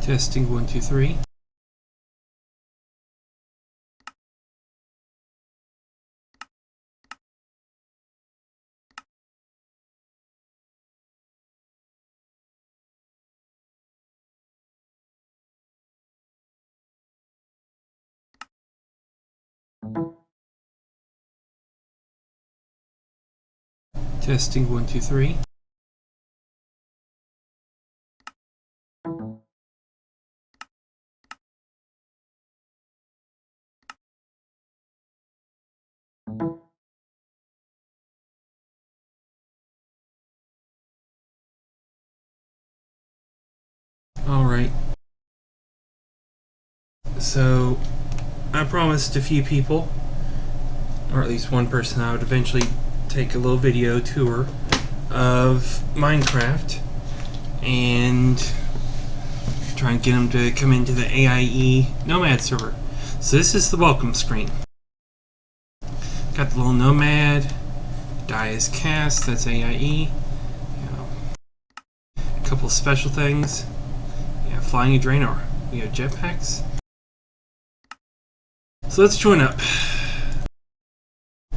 Testing 1, 2, 3. Testing 1, 2, 3. Alright. So, I promised a few people, or at least one person, I would eventually take a little video tour of Minecraft and try and get them to come into the AIE Nomad server. So this is the welcome screen. Got the little Nomad, die is cast, that's AIE. A couple of special things. Yeah, flying a Draenor. We have jetpacks. So let's join up.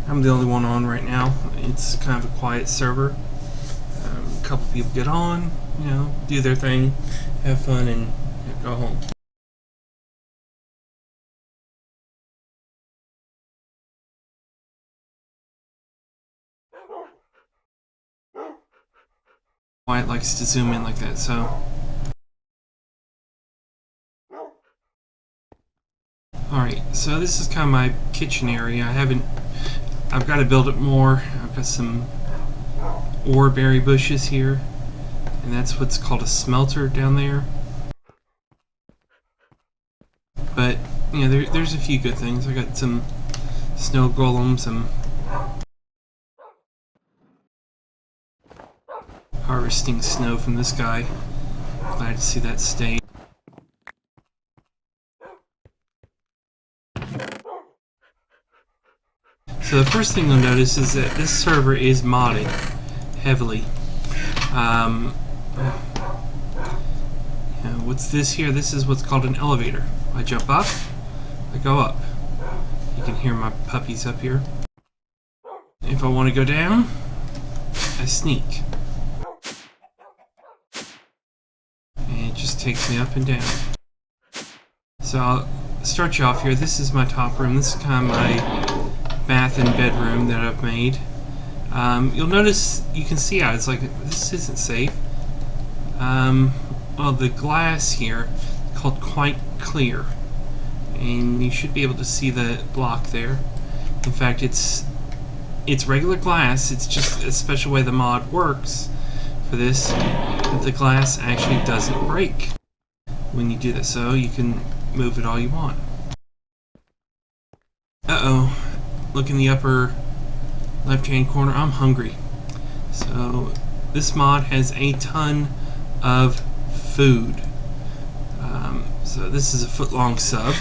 I'm the only one on right now. It's kind of a quiet server. A couple people get on, do their thing, have fun, and go home. Wyatt likes to zoom in like that, so. Alright, so this is kind of my kitchen area. I've got to build it more. I've got some oreberry bushes here, and that's what's called a smelter down there. But, there's a few good things. I got some snow golems, some harvesting snow from this guy. Glad to see that stay. So the first thing you'll notice is that this server is modded heavily. What's this here? This is what's called an elevator. I jump up, I go up. You can hear my puppies up here. If I want to go down, I sneak. And it just takes me up and down. So I'll start you off here. This is my top room. This is kind of my bath and bedroom that I've made. You'll notice, you can see out, it's like, this isn't safe. Well, the glass here is called quite clear, and you should be able to see the block there. In fact, it's regular glass, it's just a special way the mod works for this, that the glass actually doesn't break when you do this, so you can move it all you want. Uh-oh. Look in the upper left-hand corner. I'm hungry. So this mod has a ton of food. So this is a foot-long sub.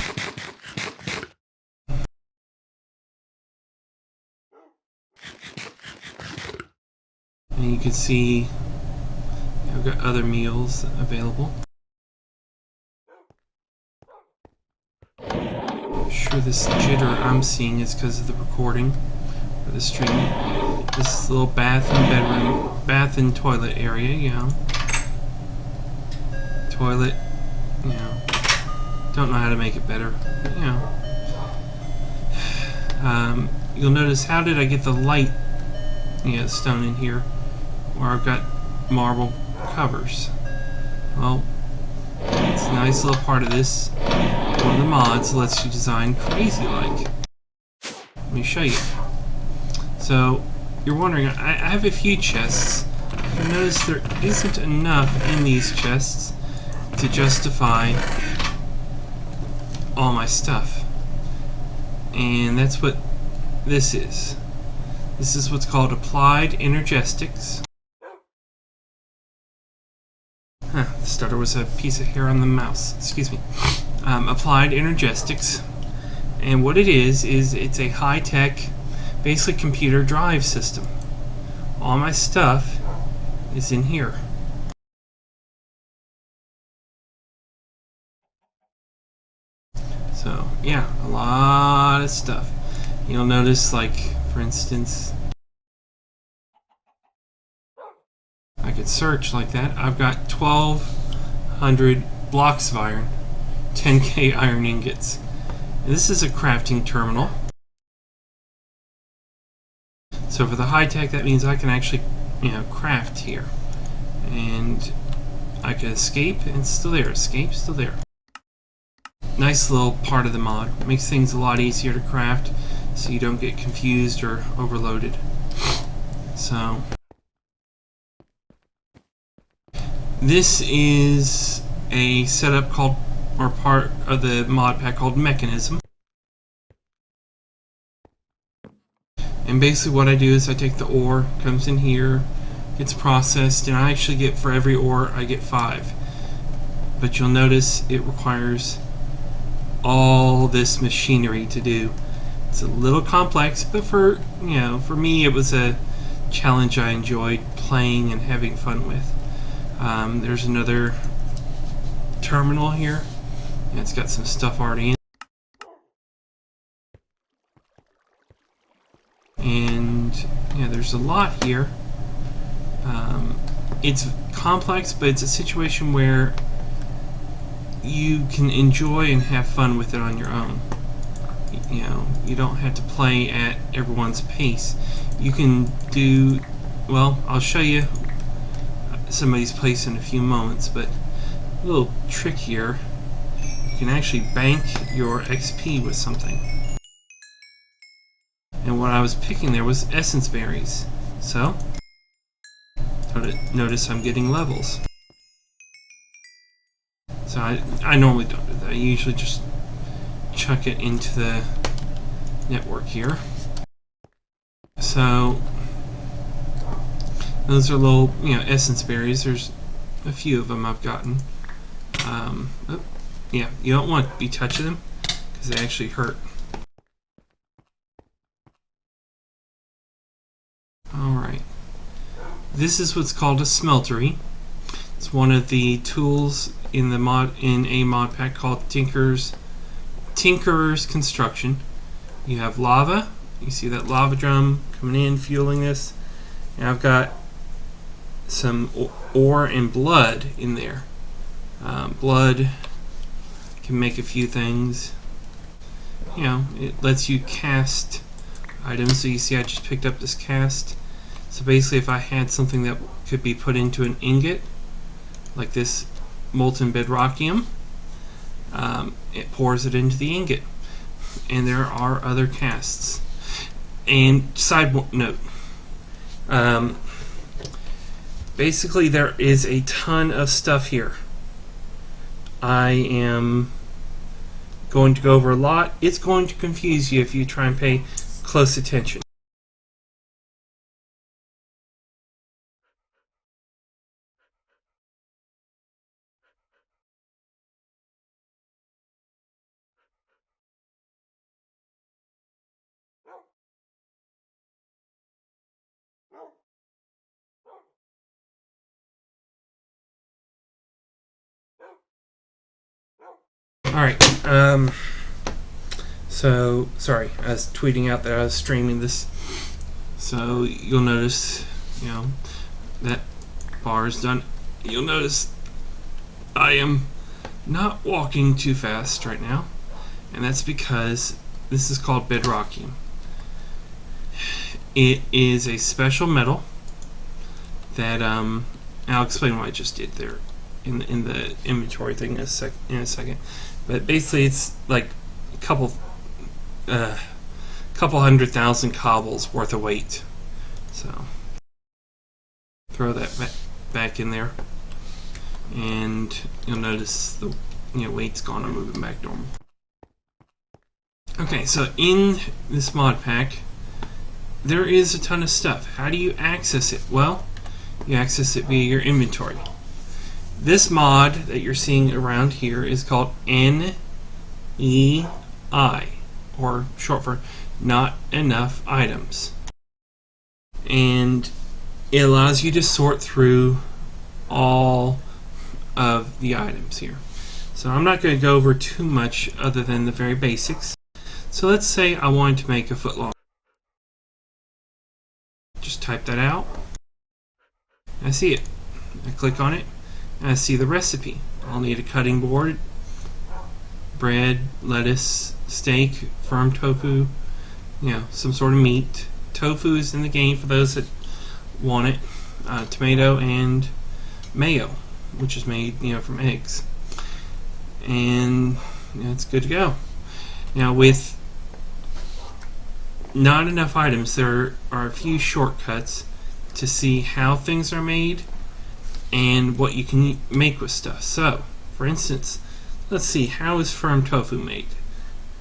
And you can see I've got other meals available. Sure, this jitter I'm seeing is because of the recording for the stream. This is a little bath and bedroom, bath and toilet area, Toilet, Don't know how to make it better, You'll notice, how did I get the light, stone in here, where I've got marble covers? Well, it's a nice little part of this. One of the mods lets you design crazy like. Let me show you. So, you're wondering, I have a few chests. You notice there isn't enough in these chests to justify all my stuff. And that's what this is. This is what's called applied energetics. The starter was a piece of hair on the mouse. Excuse me. Applied energetics, and what it is it's a high-tech, basically computer drive system. All my stuff is in here. yeah, a lot of stuff. You'll notice, like, for instance, I could search like that. I've got 1,200 blocks of iron, 10K iron ingots. And this is a crafting terminal. So for the high tech, that means I can actually, craft here. And I can escape, and it's still there. Escape, still there. Nice little part of the mod. Makes things a lot easier to craft so you don't get confused or overloaded. So this is a setup called, or part of the mod pack called Mechanism. And basically what I do is I take the ore, comes in here, gets processed, and I actually get, for every ore, I get 5. But you'll notice it requires all this machinery to do. It's a little complex, but for me it was a challenge I enjoyed playing and having fun with. There's another terminal here, and it's got some stuff already in. And there's a lot here. It's complex, but it's a situation where you can enjoy and have fun with it on your own. You don't have to play at everyone's pace. You can do, well, I'll show you somebody's place in a few moments, but a little trick here, you can actually bank your XP with something. And what I was picking there was essence berries. So, notice I'm getting levels. So I normally don't do that. I usually just chuck it into the network here. So those are little, essence berries. There's a few of them I've gotten. Yeah, you don't want to be touching them because they actually hurt. Alright. This is what's called a smeltery. It's one of the tools in a mod pack called Tinkerer's Construction. You have lava. You see that lava drum coming in, fueling this. And I've got some ore and blood in there. Blood can make a few things. It lets you cast items. So you see I just picked up this cast. So basically if I had something that could be put into an ingot, like this molten bedrockium, it pours it into the ingot. And there are other casts. And side note, basically there is a ton of stuff here. I am going to go over a lot. It's going to confuse you if you try and pay close attention. Alright, so, sorry, I was tweeting out that I was streaming this. So, you'll notice, that bar is done. You'll notice I am not walking too fast right now, and that's because this is called bedrockium. It is a special metal that, I'll explain what I just did there in the inventory thing in a second. But basically, it's like a couple 100,000 cobbles worth of weight. So throw that back in there, and you'll notice the weight's gone and moving back normal. Okay, so in this mod pack, there is a ton of stuff. How do you access it? Well, you access it via your inventory. This mod that you're seeing around here is called NEI, or short for Not Enough Items. And it allows you to sort through all of the items here. So I'm not going to go over too much other than the very basics. So let's say I wanted to make a footlong. Just type that out. I see it. I click on it and I see the recipe. I'll need a cutting board, bread, lettuce, steak, firm tofu, some sort of meat. Tofu is in the game for those that want it. Tomato and mayo, which is made from eggs. And it's good to go. Now with not enough items, there are a few shortcuts to see how things are made and what you can make with stuff. So, for instance, let's see, how is firm tofu made?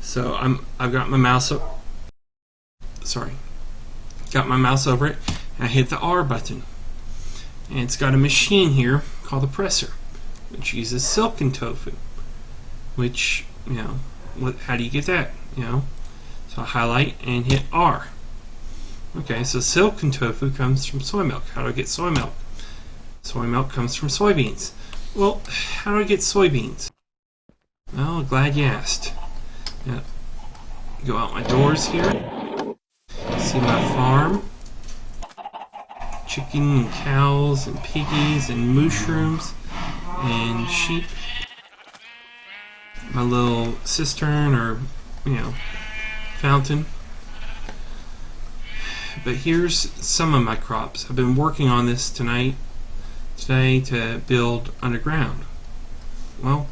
So I've got my mouse got my mouse over it, and I hit the R button, and it's got a machine here called the presser, which uses silken tofu. Which how do you get that? So I highlight and hit R. Okay, so silken tofu comes from soy milk. How do I get soy milk? Soy milk comes from soybeans. Well, how do I get soybeans? Well, glad you asked. Go out my doors here. See my farm. Chicken and cows and piggies and mushrooms and sheep. My little cistern or fountain. But here's some of my crops. I've been working on this today to build underground. Well,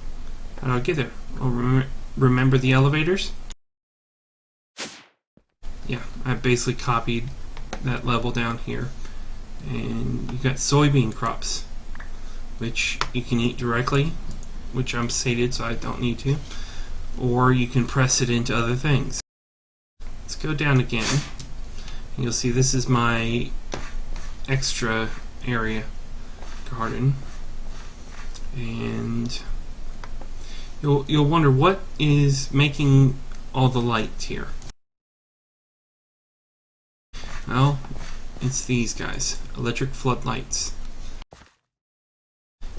how do I get there? Well, remember the elevators? Yeah, I basically copied that level down here. And you got soybean crops, which you can eat directly, which I'm sated so I don't need to, or you can press it into other things. Let's go down again. You'll see this is my extra area garden, and you'll wonder what is making all the light here. Well, it's these guys, electric floodlights.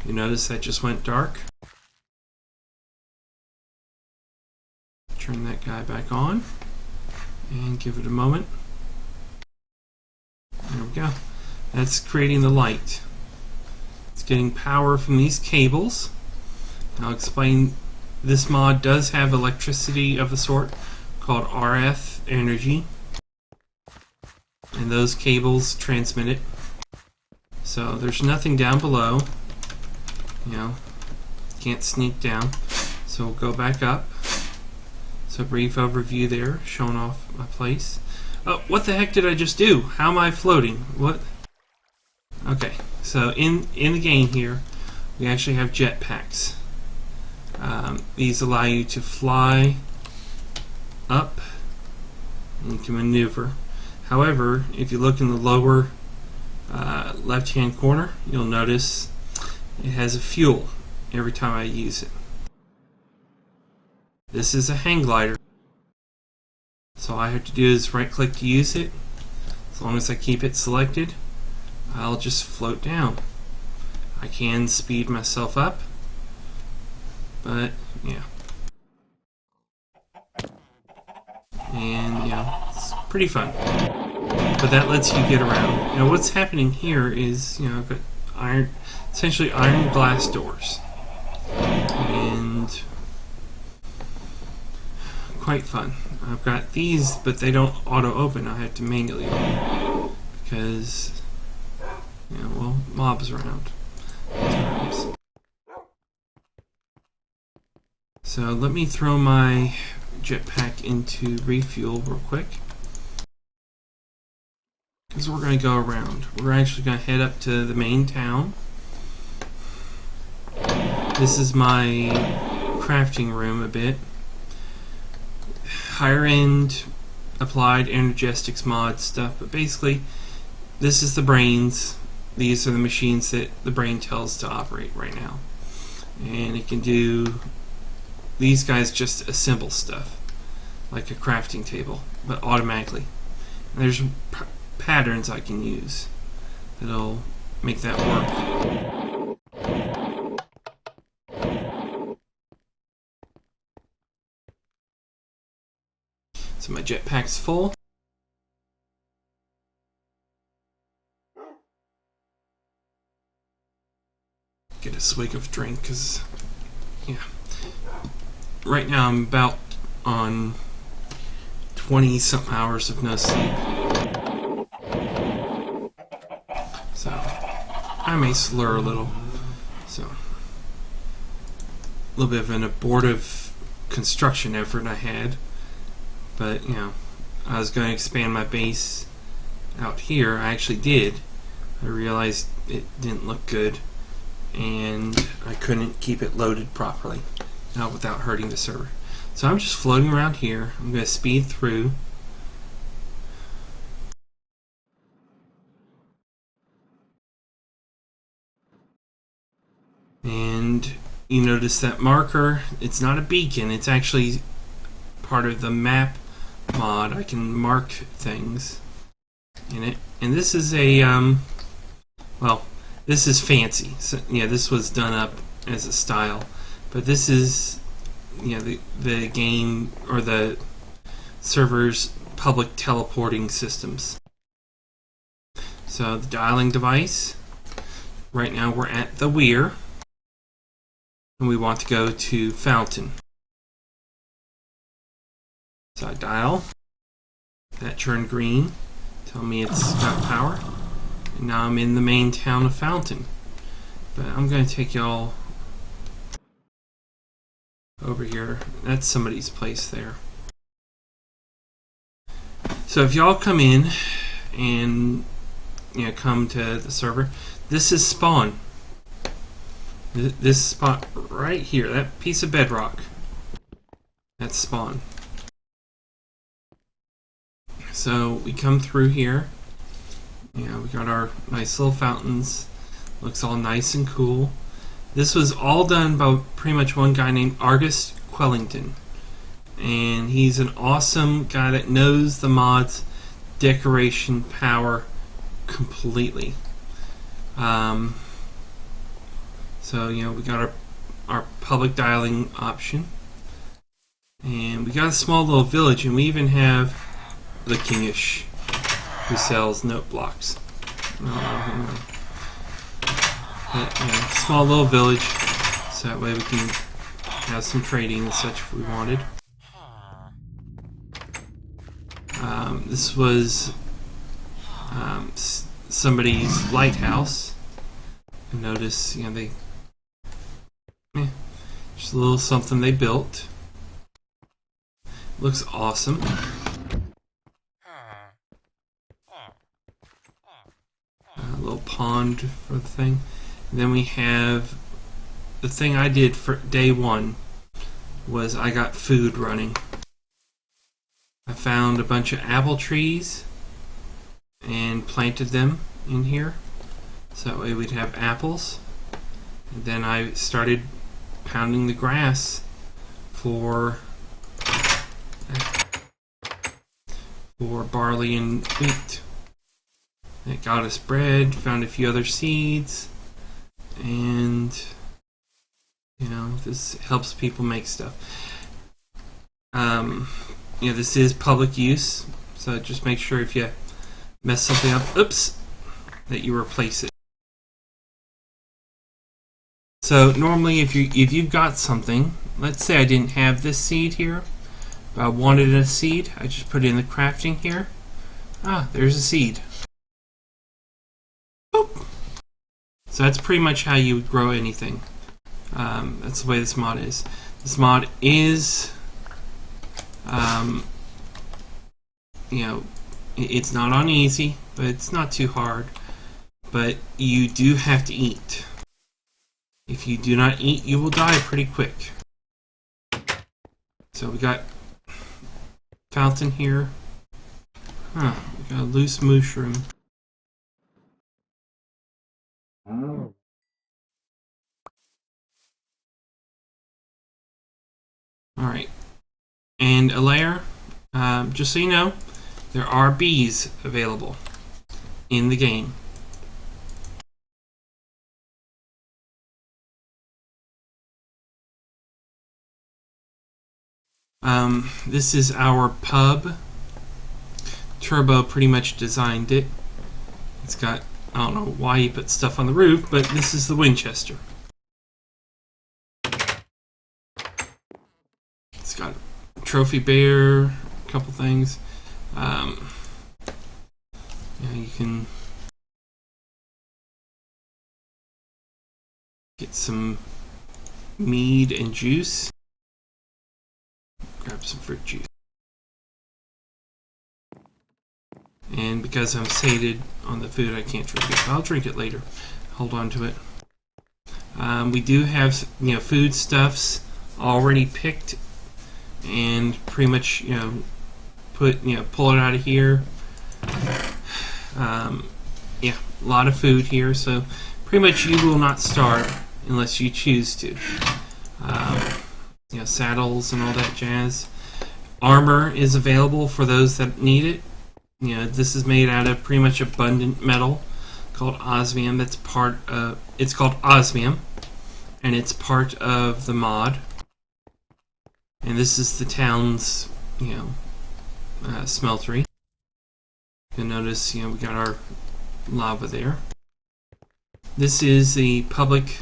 You notice that just went dark? Turn that guy back on and give it a moment. There we go. That's creating the light. It's getting power from these cables. I'll explain, this mod does have electricity of a sort called RF energy, and those cables transmit it. So there's nothing down below. Can't sneak down. So we'll go back up. So brief overview there, showing off my place. Oh, what the heck did I just do? How am I floating? What? Okay, so in the game here, we actually have jetpacks. These allow you to fly up and you can maneuver. However, if you look in the lower left-hand corner, you'll notice it has a fuel every time I use it. This is a hang glider. So all I have to do is right-click to use it. As long as I keep it selected, I'll just float down. I can speed myself up, but yeah. And it's pretty fun. But that lets you get around. Now what's happening here is, I've got essentially iron glass doors. And quite fun. I've got these, but they don't auto open. I have to manually open because mobs around. So let me throw my jetpack into refuel real quick, because we're going to go around. We're actually going to head up to the main town. This is my crafting room a bit. Higher end applied energetics mod stuff, but basically this is the brains. These are the machines that the brain tells to operate right now, and it can do, these guys just assemble stuff like a crafting table, but automatically. And there's patterns I can use that'll make that work. jetpack's full. Get a swig of drink, because, yeah. Right now I'm about on 20-something hours of no sleep. So, I may slur a little. So, a little bit of an abortive construction effort I had. But, you know, I was going to expand my base out here. I actually did. I realized it didn't look good, and I couldn't keep it loaded properly, not without hurting the server. So I'm just floating around here. I'm going to speed through. And you notice that marker, it's not a beacon, it's actually part of the map mod. I can mark things in it. And this is a, well, this is fancy. So, yeah, this was done up as a style. But this is, you know, the game, or the server's public teleporting systems. So the dialing device, right now we're at the Weir, and we want to go to Fountain. So I dial, that turned green, tell me it's got power, and now I'm in the main town of Fountain. But I'm going to take y'all over here. That's somebody's place there. So if y'all come in and, you know, come to the server, this is spawn. This spot right here, that piece of bedrock, that's spawn. So we come through here. You know, we got our nice little fountains. Looks all nice and cool. This was all done by pretty much one guy named Argus Quellington. And he's an awesome guy that knows the mod's decoration power completely. So, you know, we got our public dialing option. And we got a small little village, and we even have the Kingish, who sells note blocks. Yeah, small little village, so that way we can have some trading and such if we wanted. This was somebody's lighthouse. And notice, you know, just a little something they built. Looks awesome. A little pond for the thing. And then we have the thing I did for day one was I got food running. I found a bunch of apple trees and planted them in here, so that way we'd have apples. And then I started pounding the grass for barley and wheat. It got us bread, found a few other seeds, and, you know, this helps people make stuff. You know, this is public use, so just make sure if you mess something up, oops, that you replace it. So normally if you've got something, let's say I didn't have this seed here, but I wanted a seed, I just put it in the crafting here. Ah, there's a seed. Boop. So that's pretty much how you would grow anything. That's the way this mod is. This mod is, you know, it's not on easy, but it's not too hard. But you do have to eat. If you do not eat, you will die pretty quick. So we got fountain here. Huh, we got a loose mushroom. Alright. And a layer, just so you know, there are bees available in the game. This is our pub Turbo pretty much designed it. It's got, I don't know why he put stuff on the roof, but this is the Winchester. It's got a trophy bear, a couple things. You can get some mead and juice. Grab some fruit juice. And because I'm sated on the food, I can't drink it. I'll drink it later. Hold on to it. We do have, foodstuffs already picked and pretty much, pull it out of here. Yeah, a lot of food here, so pretty much you will not starve unless you choose to. Saddles and all that jazz. Armor is available for those that need it. This is made out of pretty much abundant metal called osmium. It's called osmium, and it's part of the mod. And this is the town's, smeltery. You'll notice, we got our lava there. This is the public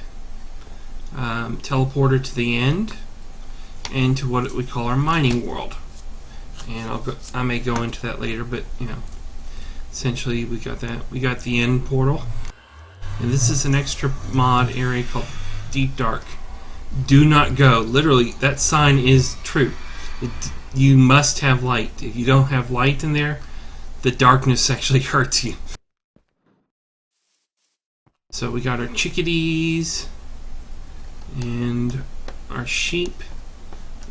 teleporter to the end, and to what we call our mining world. And I may go into that later, but essentially we got that. We got the end portal, and this is an extra mod area called Deep Dark. Do not go. Literally, that sign is true. You must have light. If you don't have light in there, the darkness actually hurts you. So we got our chickadees and our sheep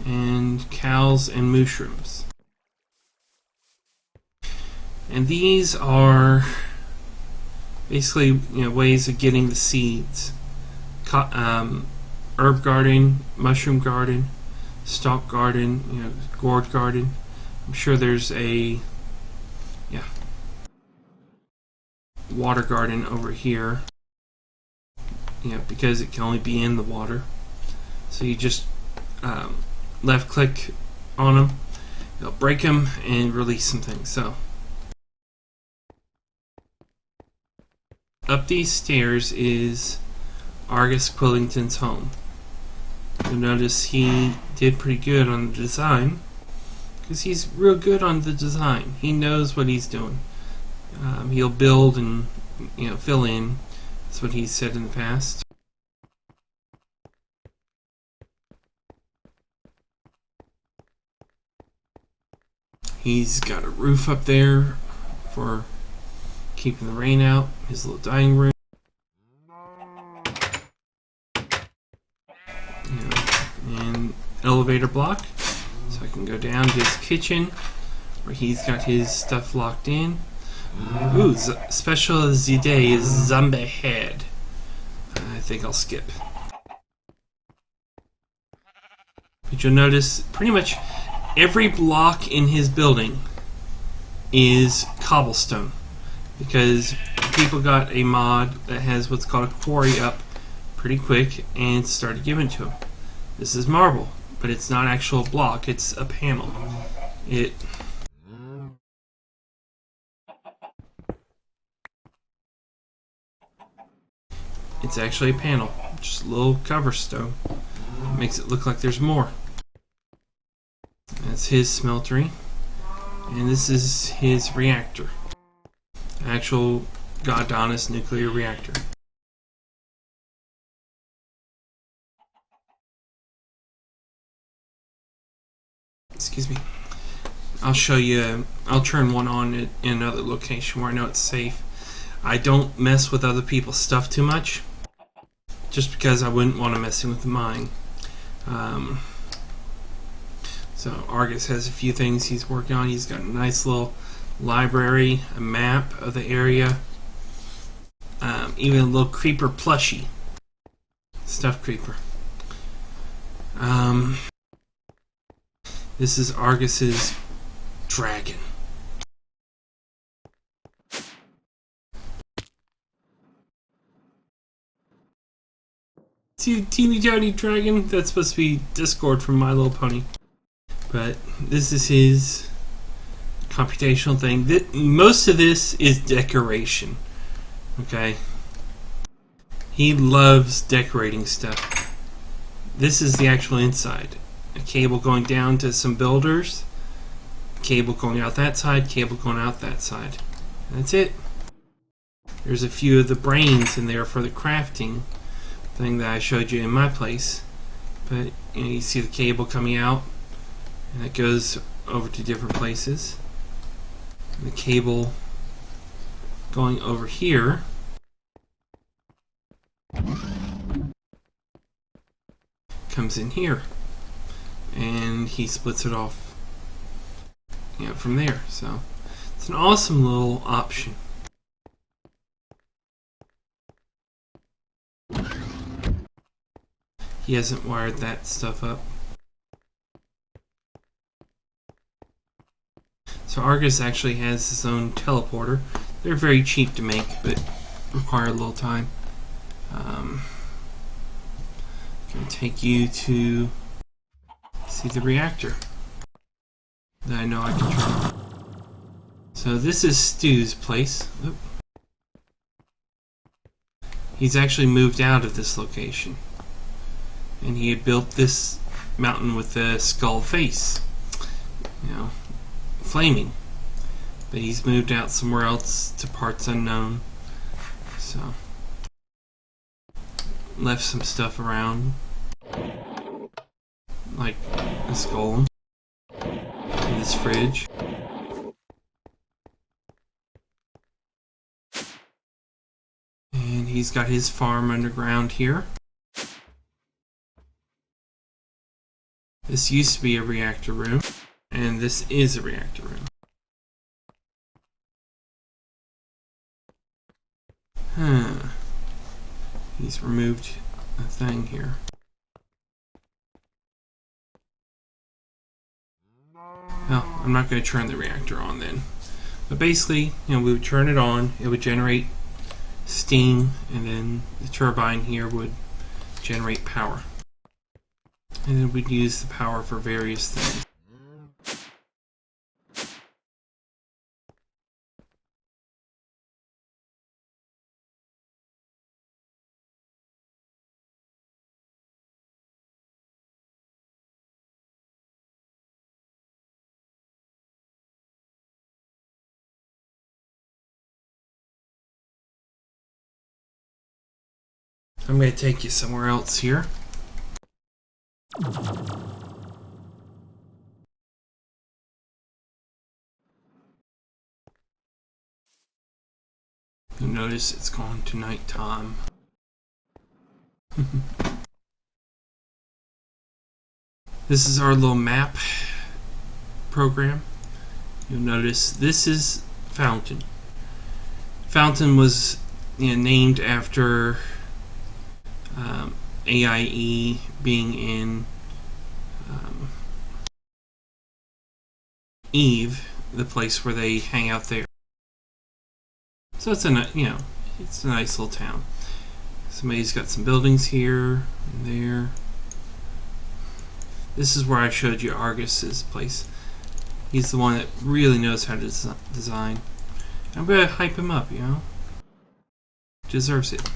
and cows and mushrooms. And these are basically ways of getting the seeds. Herb garden, mushroom garden, stalk garden, gourd garden. I'm sure there's a water garden over here. Because it can only be in the water. So you just left click on them, it'll break them and release some things. So up these stairs is Argus Quillington's home. You'll notice he did pretty good on the design, because he's real good on the design. He knows what he's doing. He'll build and fill in. That's what he said in the past. He's got a roof up there for keeping the rain out. His little dining room. And elevator block, so I can go down to his kitchen where he's got his stuff locked in. Ooh, special of the day is zombie head. I think I'll skip. But you'll notice pretty much every block in his building is cobblestone, because people got a mod that has what's called a quarry up pretty quick and started giving to him. This is marble, but it's not actual block, it's a panel. It's actually a panel, just a little cover stone. Makes it look like there's more. That's his smeltery, and this is his reactor. Actual Godonis nuclear reactor. Excuse me. I'll show you. I'll turn one on in another location where I know it's safe. I don't mess with other people's stuff too much, just because I wouldn't want to mess with mine. So Argus has a few things he's working on. He's got a nice little library, a map of the area, even a little creeper plushie, stuffed creeper. This is Argus's dragon. See the teeny tiny dragon? That's supposed to be Discord from My Little Pony. But this is his computational thing. Most of this is decoration. Okay? He loves decorating stuff. This is the actual inside. A cable going down to some builders. Cable going out that side. Cable going out that side. That's it. There's a few of the brains in there for the crafting thing that I showed you in my place. But you see the cable coming out, and it goes over to different places. And the cable going over here comes in here, and he splits it off, from there. So it's an awesome little option. He hasn't wired that stuff up. So Argus actually has his own teleporter. They're very cheap to make, but require a little time. Going to take you to see the reactor that I know I can turn. So this is Stu's place. Oop. He's actually moved out of this location. And he had built this mountain with the skull face. Flaming. But he's moved out somewhere else to parts unknown. So, left some stuff around. Like this golem. And this fridge. And he's got his farm underground here. This used to be a reactor room, and this is a reactor room. He's removed a thing here. Well, I'm not going to turn the reactor on then. But basically, we would turn it on, it would generate steam, and then the turbine here would generate power. And then we'd use the power for various things. I'm going to take you somewhere else here. You'll notice it's gone to nighttime. This is our little map program. You'll notice this is Fountain. Fountain was named after AIE being in Eve, the place where they hang out there. So it's it's a nice little town. Somebody's got some buildings here and there. This is where I showed you Argus's place. He's the one that really knows how to design. I'm gonna hype him up, Deserves it.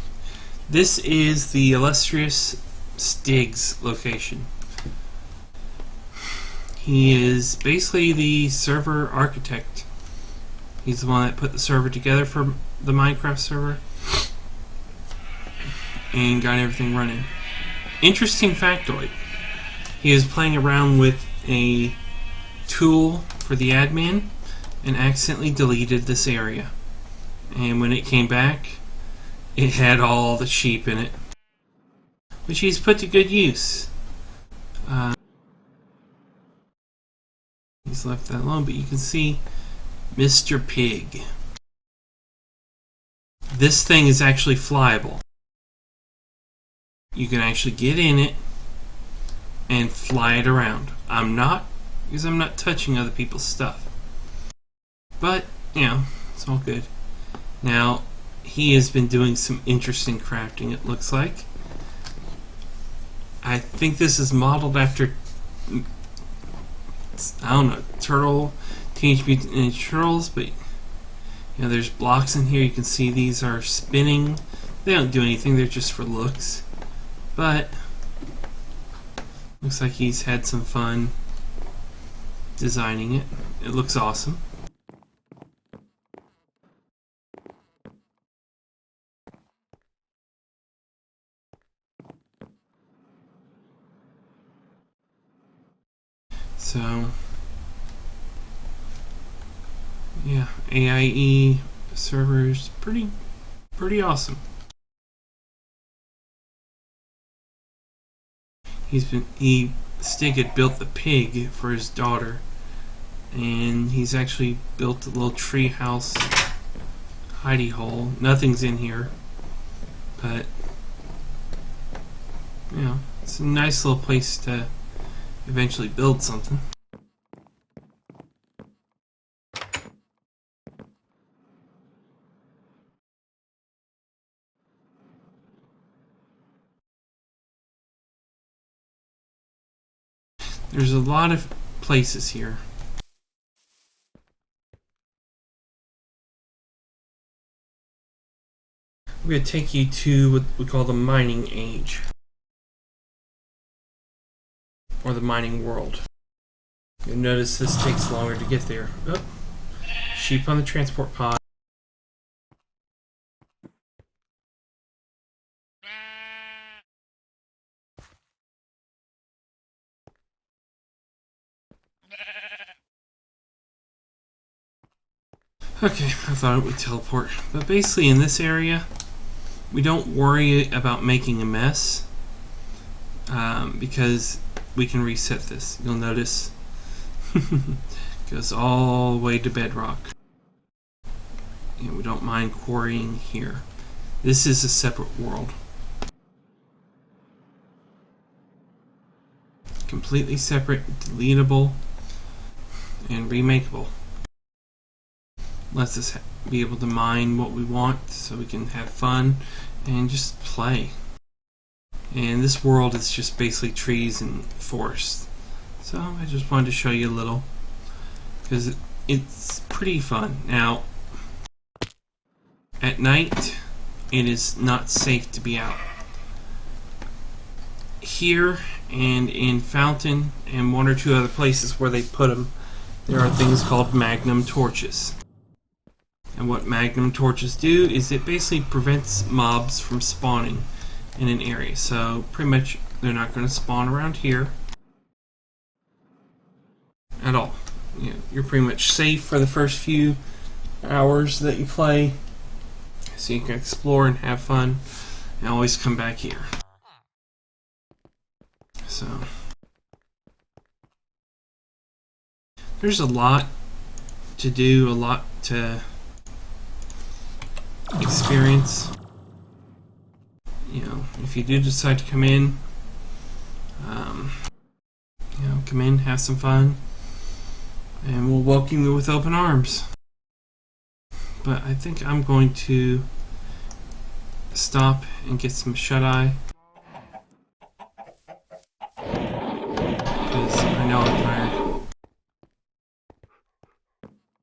This is the illustrious Stig's location. He is basically the server architect. He's the one that put the server together for the Minecraft server and got everything running. Interesting factoid. He was playing around with a tool for the admin and accidentally deleted this area. And when it came back, it had all the sheep in it, which he's put to good use. He's left that alone, but you can see Mr. Pig. This thing is actually flyable. You can actually get in it and fly it around. I'm not, because I'm not touching other people's stuff. But, it's all good. Now, he has been doing some interesting crafting, it looks like. I think this is modeled after, I don't know, Teenage Mutant Ninja Turtles, but there's blocks in here. You can see these are spinning. They don't do anything, they're just for looks. But looks like he's had some fun designing it. It looks awesome. So yeah, AIE servers, pretty awesome. Stig had built the pig for his daughter, and he's actually built a little tree house hidey hole. Nothing's in here, but it's a nice little place to eventually build something. There's a lot of places here. I'm going to take you to what we call the mining age, or the mining world. You'll notice this takes longer to get there. Oh, sheep on the transport pod. Okay, I thought it would teleport. But basically in this area, we don't worry about making a mess, because we can reset this. You'll notice it goes all the way to bedrock. We don't mind quarrying here. This is a separate world. Completely separate, deletable, and remakeable. Lets us be able to mine what we want so we can have fun and just play. And this world is just basically trees and forest. So I just wanted to show you a little, because it's pretty fun. Now, at night, it is not safe to be out. Here and in Fountain and one or two other places where they put them, there are things called magnum torches. And what magnum torches do is it basically prevents mobs from spawning in an area. So pretty much they're not going to spawn around here at all. You're pretty much safe for the first few hours that you play, so you can explore and have fun and always come back here. So there's a lot to do, a lot to experience. If you do decide to come in, come in, have some fun, and we'll welcome you with open arms. But I think I'm going to stop and get some shut-eye, because I know I'm tired.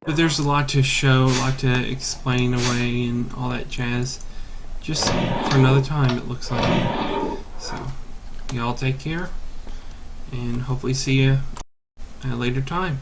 But there's a lot to show, a lot to explain away, and all that jazz. Just for another time, it looks like. So, y'all take care, and hopefully see you at a later time.